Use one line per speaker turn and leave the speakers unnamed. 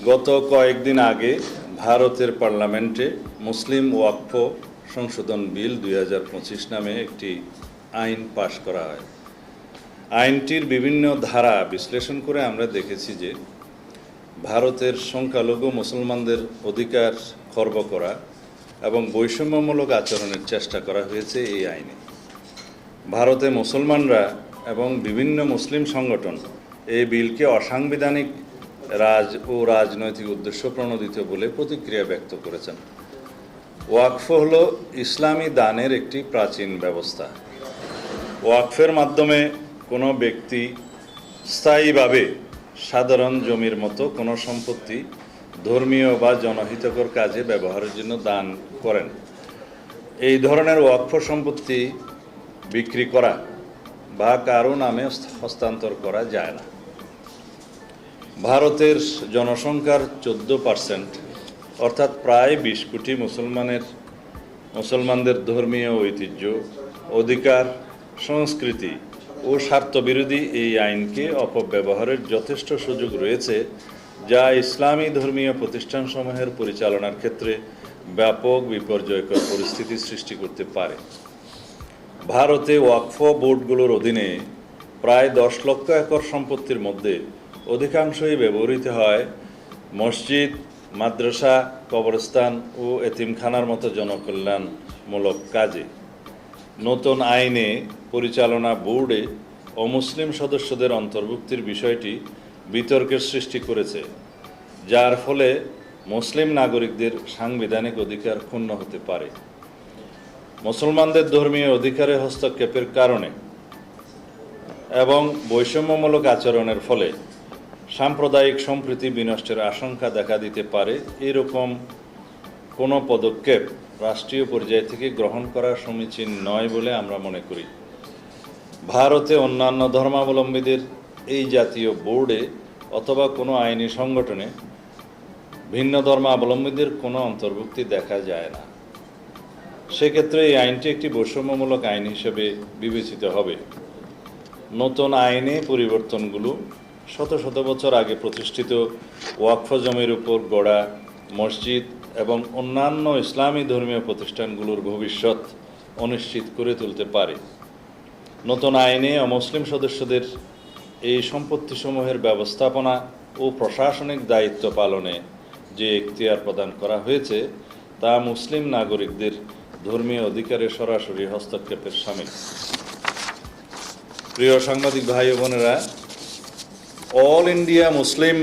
গত কয়েকদিন আগে ভারতের পার্লামেন্টে মুসলিম ওয়াকফ সংশোধন বিল 2025 নামে একটি আইন পাশ করা হয়। আইনটির বিভিন্ন ধারা বিশ্লেষণ করে আমরা দেখেছি যে ভারতের সংখ্যালঘু মুসলমানদের অধিকার খর্ব করা এবং বৈষম্যমূলক আচরণের চেষ্টা করা হয়েছে এই আইনে। ভারতে মুসলমানরা এবং বিভিন্ন মুসলিম সংগঠন এই বিলকে অসাংবিধানিক রাজনৈতিক উদ্দেশ্য প্রণোদিত বলে প্রতিক্রিয়া ব্যক্ত করেছেন। ওয়াকফ হল ইসলামী দানের একটি প্রাচীন ব্যবস্থা। ওয়াকফের মাধ্যমে কোনো ব্যক্তি স্থায়ীভাবে সাধারণ জমির মতো কোনো সম্পত্তি ধর্মীয় বা জনহিতকর কাজে ব্যবহারের জন্য দান করেন। এই ধরনের ওয়াকফ সম্পত্তি বিক্রি করা বা কারো নামে হস্তান্তর করা যায় না। ভারতের জনসংখ্যার 14%, অর্থাৎ প্রায় 20 কোটি মুসলমানদের ধর্মীয় ঐতিহ্য, অধিকার, সংস্কৃতি ও স্বার্থবিরোধী এই আইনকে অপব্যবহারের যথেষ্ট সুযোগ রয়েছে, যা ইসলামী ধর্মীয় প্রতিষ্ঠানসমূহের পরিচালনার ক্ষেত্রে ব্যাপক বিপর্যয়কর পরিস্থিতি সৃষ্টি করতে পারে। ভারতে ওয়াকফ বোর্ডগুলোর অধীনে প্রায় 10 লক্ষ একর সম্পত্তির মধ্যে অধিকাংশই ব্যবহৃত হয় মসজিদ, মাদ্রাসা, কবরস্থান ও এতিমখানার মতো জনকল্যাণমূলক কাজে। নতুন আইনে পরিচালনা বোর্ডে অমুসলিম সদস্যদের অন্তর্ভুক্তির বিষয়টি বিতর্কের সৃষ্টি করেছে, যার ফলে মুসলিম নাগরিকদের সাংবিধানিক অধিকার ক্ষুণ্ণ হতে পারে। মুসলমানদের ধর্মীয় অধিকারে হস্তক্ষেপের কারণে এবং বৈষম্যমূলক আচরণের ফলে সাম্প্রদায়িক সম্প্রীতি বিনষ্টের আশঙ্কা দেখা দিতে পারে। এরকম কোনো পদক্ষেপ রাষ্ট্রীয় পর্যায় থেকে গ্রহণ করা সমীচীন নয় বলে আমরা মনে করি। ভারতে অন্যান্য ধর্মাবলম্বীদের এই জাতীয় বোর্ডে অথবা কোনো আইনি সংগঠনে ভিন্ন ধর্মাবলম্বীদের কোনো অন্তর্ভুক্তি দেখা যায় না। সেক্ষেত্রে এই আইনটি একটি বৈষম্যমূলক আইন হিসেবে বিবেচিত হবে। নতুন আইনে পরিবর্তনগুলো শত শত বছর আগে প্রতিষ্ঠিত ওয়াকফ জমির উপর গড়া মসজিদ এবং অন্যান্য ইসলামী ধর্মীয় প্রতিষ্ঠানগুলোর ভবিষ্যৎ অনিশ্চিত করে তুলতে পারে। নতুন আইনে অমুসলিম সদস্যদের এই সম্পত্তিসমূহের ব্যবস্থাপনা ও প্রশাসনিক দায়িত্ব পালনে যে এখতিয়ার প্রদান করা হয়েছে তা মুসলিম নাগরিকদের ধর্মীয় অধিকারে সরাসরি হস্তক্ষেপের শামিল। প্রিয় সাংবাদিক ভাই ও বোনেরা, অল ইন্ডিয়া মুসলিম